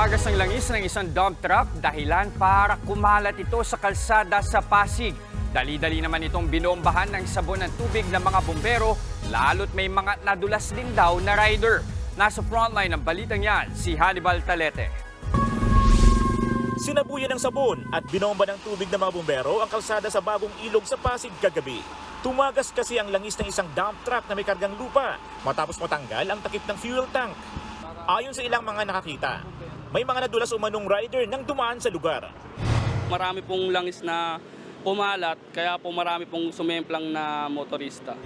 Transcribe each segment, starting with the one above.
Tumagas ang langis ng isang dump truck dahilan para kumalat ito sa kalsada sa Pasig. Dali-dali naman itong binombahan ng sabon ng tubig ng mga bumbero, lalo't may mga nadulas din daw na rider. Nasa frontline ng balitang yan, si Hannibal Talete. Sinabuyan ng sabon at binomba ng tubig ng mga bumbero ang kalsada sa Bagong Ilog sa Pasig kagabi. Tumagas kasi ang langis ng isang dump truck na may kargang lupa matapos matanggal ang takip ng fuel tank. Ayon sa ilang mga nakakita, may mga nadulas umanong rider nang dumaan sa lugar. Marami pong langis na pumalat, kaya po marami pong sumemplang na motorista.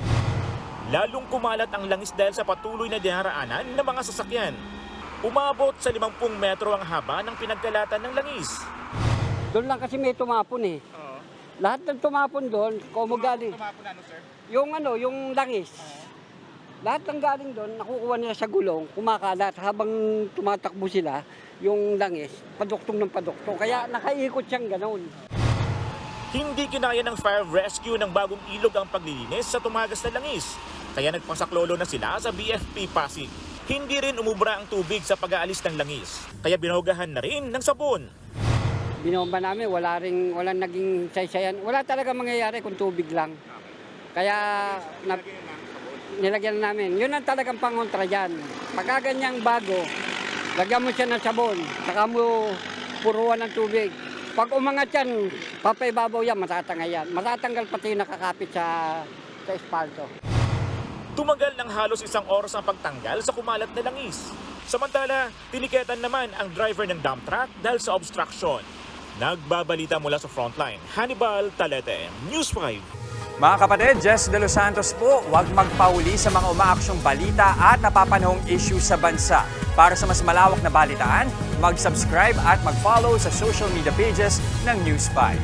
Lalong kumalat ang langis dahil sa patuloy na dinaraanan ng mga sasakyan. Umabot sa 50 metro ang haba ng pinagkalatan ng langis. Doon lang kasi may tumapon eh. Lahat ng tumapon doon, galing. Tumapon ano, sir? Yung langis. Lahat ng galing doon, nakukuha nila sa gulong, kumakalat habang tumatakbo sila, yung langis, paduktong ng paduktong. Kaya nakaikot siyang ganoon. Hindi kinaya ng fire rescue ng Bagong Ilog ang paglilinis sa tumagas na langis. Kaya nagpasaklolo na sila sa BFP Pasig. Hindi rin umubra ang tubig sa pag-aalis ng langis. Kaya binuhugahan na rin ng sabon. Binomba namin, walang naging saysayan. Wala talaga mangyayari kung tubig lang. Kaya nilagyan namin. Yun ang talagang pangontra dyan. Pagka ganyang bago, lagyan mo siya ng sabon, saka mo puruan ng tubig. Pag umangat yan, papaibabaw yan, matatangay yan. Matatanggal pati yung nakakapit sa espalto. Tumagal ng halos 1 oras ang pagtanggal sa kumalat na langis. Samantala, tiniketan naman ang driver ng dump truck dahil sa obstruction. Nagbabalita mula sa frontline, Hannibal Talete, News 5. Mga kapatid, Jess De Los Santos po, huwag magpauli sa mga umaaksyong balita at napapanahong issue sa bansa. Para sa mas malawak na balitaan, mag-subscribe at mag-follow sa social media pages ng News 5.